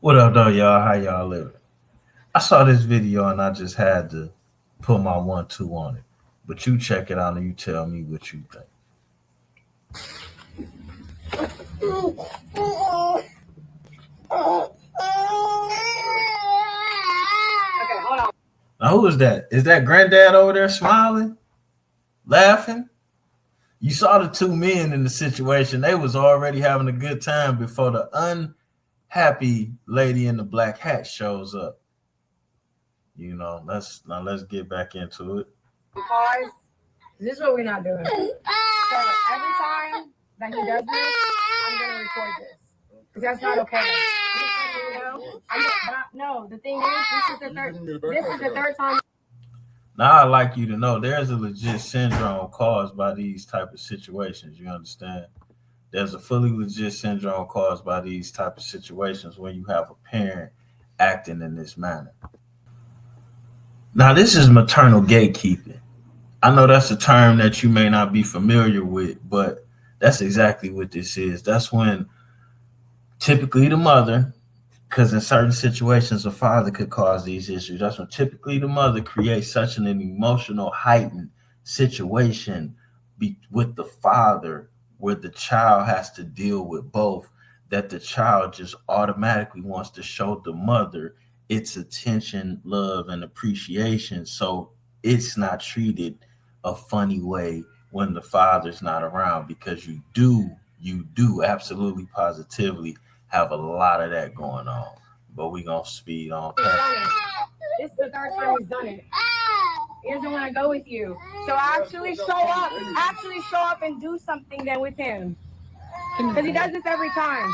What up, though, y'all? How y'all living? I saw this video and I just had to put my 1-2 on it. But you check it out and you tell me what you think. Now, who is that? Is that granddad over there smiling, laughing? You saw the two men in the situation. They was already having a good time before the unhappy lady in the black hat shows up. Let's get back into it. Because this is what we're not doing. So every time that he does this, I'm gonna record this because that's not okay. No, the thing is, this is the third time. Now I'd like you to know there's a legit syndrome caused by these type of situations. You understand? There's a fully legit syndrome caused by these type of situations when you have a parent acting in this manner. Now, this is maternal gatekeeping. I know that's a term that you may not be familiar with, but that's exactly what this is. That's when typically the mother, because in certain situations, a father could cause these issues. That's when typically the mother creates such an emotional, heightened situation with the father where the child has to deal with both, that the child just automatically wants to show the mother its attention, love, and appreciation. So it's not treated a funny way when the father's not around, because you do absolutely positively have a lot of that going on. But we gonna speed on past. This is the third time he's done it. He doesn't want to go with you. So actually show up and do something then with him. Because he does this every time.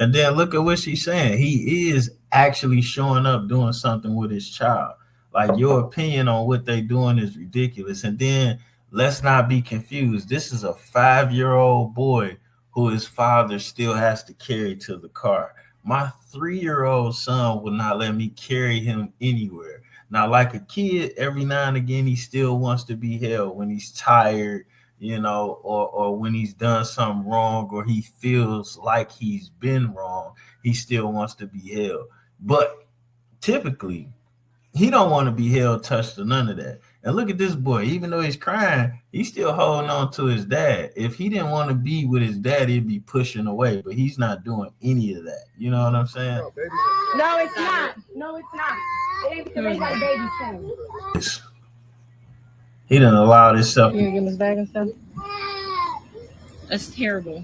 And then look at what she's saying. He is actually showing up doing something with his child. Like, your opinion on what they doing is ridiculous. And then let's not be confused. This is a 5-year-old boy who his father still has to carry to the car. My 3-year-old son will not let me carry him anywhere. Now, like a kid, every now and again, he still wants to be held when he's tired, or when he's done something wrong, or he feels like he's been wrong, he still wants to be held. But typically, he don't want to be held, touched, or none of that. And look at this boy. Even though he's crying, he's still holding on to his dad. If he didn't want to be with his dad, he'd be pushing away. But he's not doing any of that. You know what I'm saying? No, it's not. No, it's not. It ain't because they got babies too. He didn't allow himself. You gonna give him his bag and stuff? That's terrible.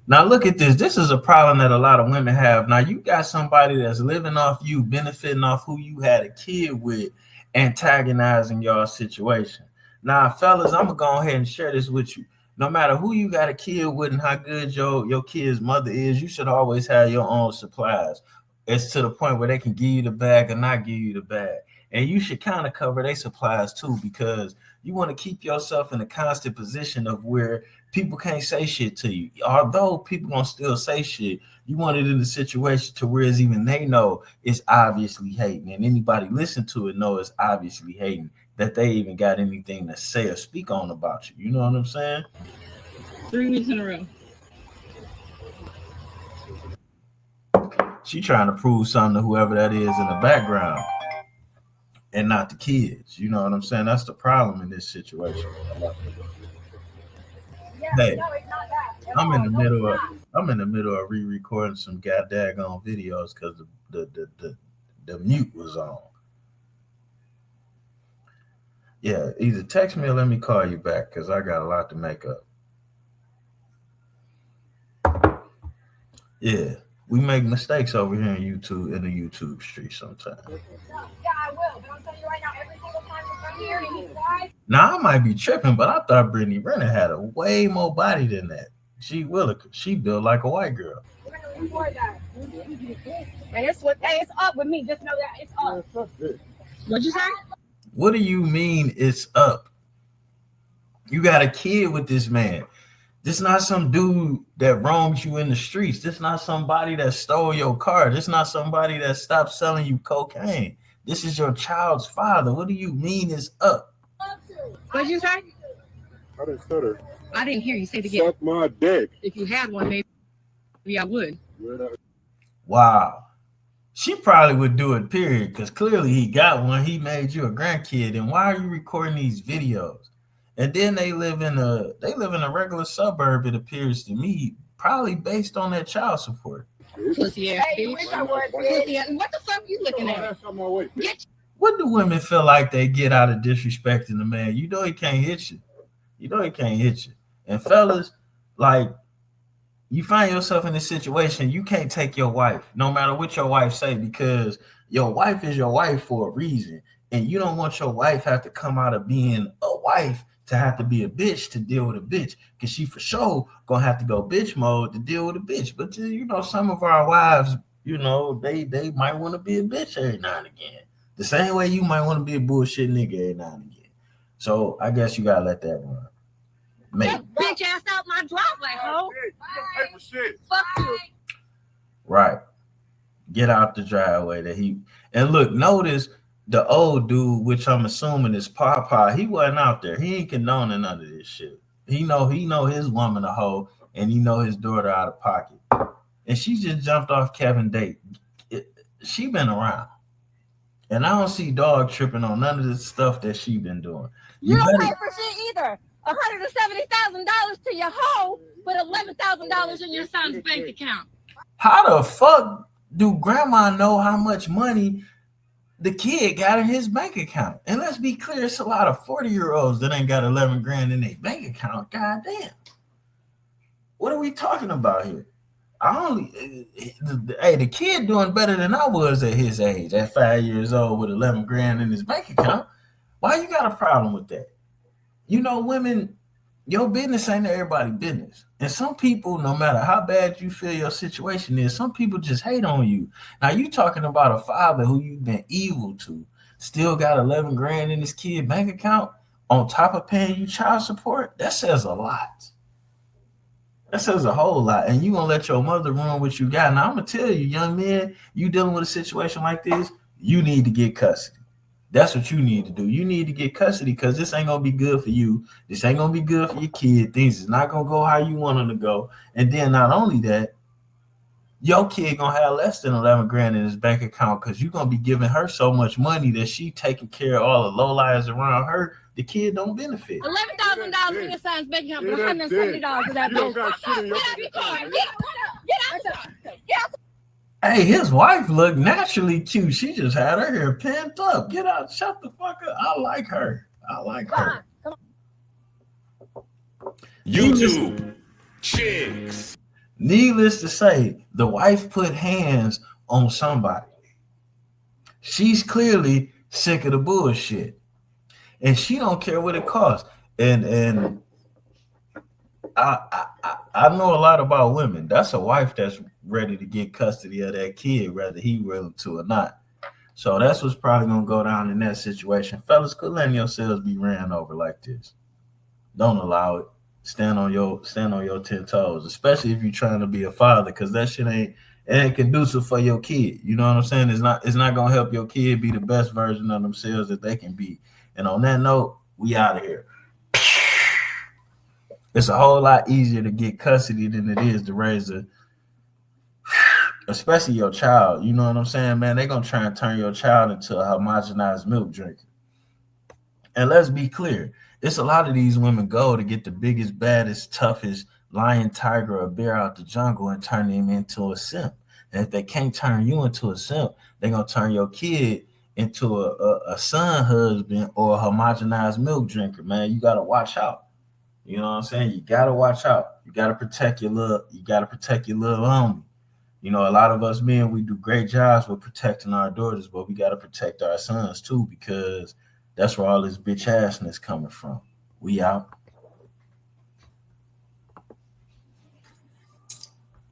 Now look at this. This is a problem that a lot of women have. Now you got somebody that's living off you, benefiting off who you had a kid with, antagonizing your situation. Now, fellas, I'm gonna go ahead and share this with you. No matter who you got a kid with and how good your kid's mother is, you should always have your own supplies. It's to the point where they can give you the bag or not give you the bag. And you should kind of cover their supplies too, because you want to keep yourself in a constant position of where people can't say shit to you. Although people gonna still say shit, you want it in a situation to where even they know it's obviously hating, and anybody listen to it know it's obviously hating, that they even got anything to say or speak on about you. You know what I'm saying? 3 weeks in a row. She trying to prove something to whoever that is in the background, and not the kids. You know what I'm saying? That's the problem in this situation. Hey, I'm in the middle of re-recording some goddamn videos because the mute was on. Yeah, either text me or let me call you back because I got a lot to make up. Yeah, we make mistakes over here in the YouTube street sometimes. Yeah, I will. But I'm telling you right now, every single time we come here and he's quiet. Now I might be tripping, but I thought Brittany Renner had a way more body than that. She built like a white girl. We're gonna record that. And it's up with me. Just know that it's up. What'd you say? What do you mean it's up? You got a kid with this man. This not some dude that wrongs you in the streets. This not somebody that stole your car. This not somebody that stopped selling you cocaine. This is your child's father. What do you mean it's up? What'd you say? I didn't stutter. I didn't hear you say it again. Suck my dick. If you had one, maybe I would. Wow. She probably would do it, period, because clearly he got one. He made you a grandkid. And why are you recording these videos? And then they live in a regular suburb, it appears to me, probably based on their child support. Pussy ass Hey, bitch. wish I was Pussy ass. What the fuck you looking at? That's on my way. Get What do women feel like they get out of disrespecting the man? You know he can't hit you. You know he can't hit you. And fellas, like, you find yourself in this situation, you can't take your wife, no matter what your wife say, because your wife is your wife for a reason. And you don't want your wife have to come out of being a wife to have to be a bitch to deal with a bitch. Because she for sure gonna have to go bitch mode to deal with a bitch. But some of our wives, they might want to be a bitch every now and again. The same way you might want to be a bullshit nigga every now and again. So I guess you gotta let that run. that bitch ass out my driveway, ho. Paper shit. Fuck you. Right. Get out the driveway and look, notice the old dude, which I'm assuming is Papa, he wasn't out there. He ain't condoning none of this shit. He know his woman a hoe, and he know his daughter out of pocket. And she just jumped off Kevin Date. She been around. And I don't see dog tripping on none of the stuff that she been doing. You don't pay for shit either. $170,000 to your hoe, but $11,000 in your son's bank account. How the fuck do grandma know how much money the kid got in his bank account? And let's be clear, it's a lot of 40-year-olds that ain't got 11 grand in their bank account. God damn. What are we talking about here? The kid doing better than I was at his age, at 5 years old with 11 grand in his bank account. Why you got a problem with that? Women, your business ain't everybody's business. And some people, no matter how bad you feel your situation is, some people just hate on you. Now, you talking about a father who you've been evil to, still got 11 grand in his kid bank account on top of paying you child support? That says a lot. That says a whole lot. And you gonna let your mother ruin what you got. Now, I'm gonna tell you, young man, you dealing with a situation like this, you need to get custody. That's what you need to do. You need to get custody because this ain't gonna be good for you. This ain't gonna be good for your kid. Things is not gonna go how you want them to go. And then not only that, your kid gonna have less than 11 grand in his bank account because you're gonna be giving her so much money that she taking care of all the lowlives around her. The kid don't benefit. $11,000 in your son's bank account, but $170 of that You don't bitch. got shit in your Get out. Hey, his wife looked naturally cute. She just had her hair pinned up. Get out. Shut the fuck up. I like her. YouTube chicks. Needless to say, the wife put hands on somebody. She's clearly sick of the bullshit. And she don't care what it costs. And I know a lot about women. That's a wife that's ready to get custody of that kid, whether he willing to or not. So that's what's probably gonna go down in that situation. Fellas, quit letting yourselves be ran over like this. Don't allow it. Stand on your 10 toes, especially if you're trying to be a father, because that shit ain't conducive for your kid. You know what I'm saying? It's not gonna help your kid be the best version of themselves that they can be. And on that note, we out of here. It's a whole lot easier to get custody than it is to raise especially your child. You know what I'm saying, man? They're gonna try and turn your child into a homogenized milk drinker. And let's be clear, it's a lot of these women go to get the biggest, baddest, toughest lion, tiger, or bear out the jungle and turn him into a simp. And if they can't turn you into a simp, they're gonna turn your kid into a son husband or a homogenized milk drinker. Man, you gotta watch out. You know what I'm saying? You gotta watch out. You gotta protect your little homie. A lot of us men, we do great jobs with protecting our daughters, but we gotta protect our sons too, because that's where all this bitch assness coming from. We out.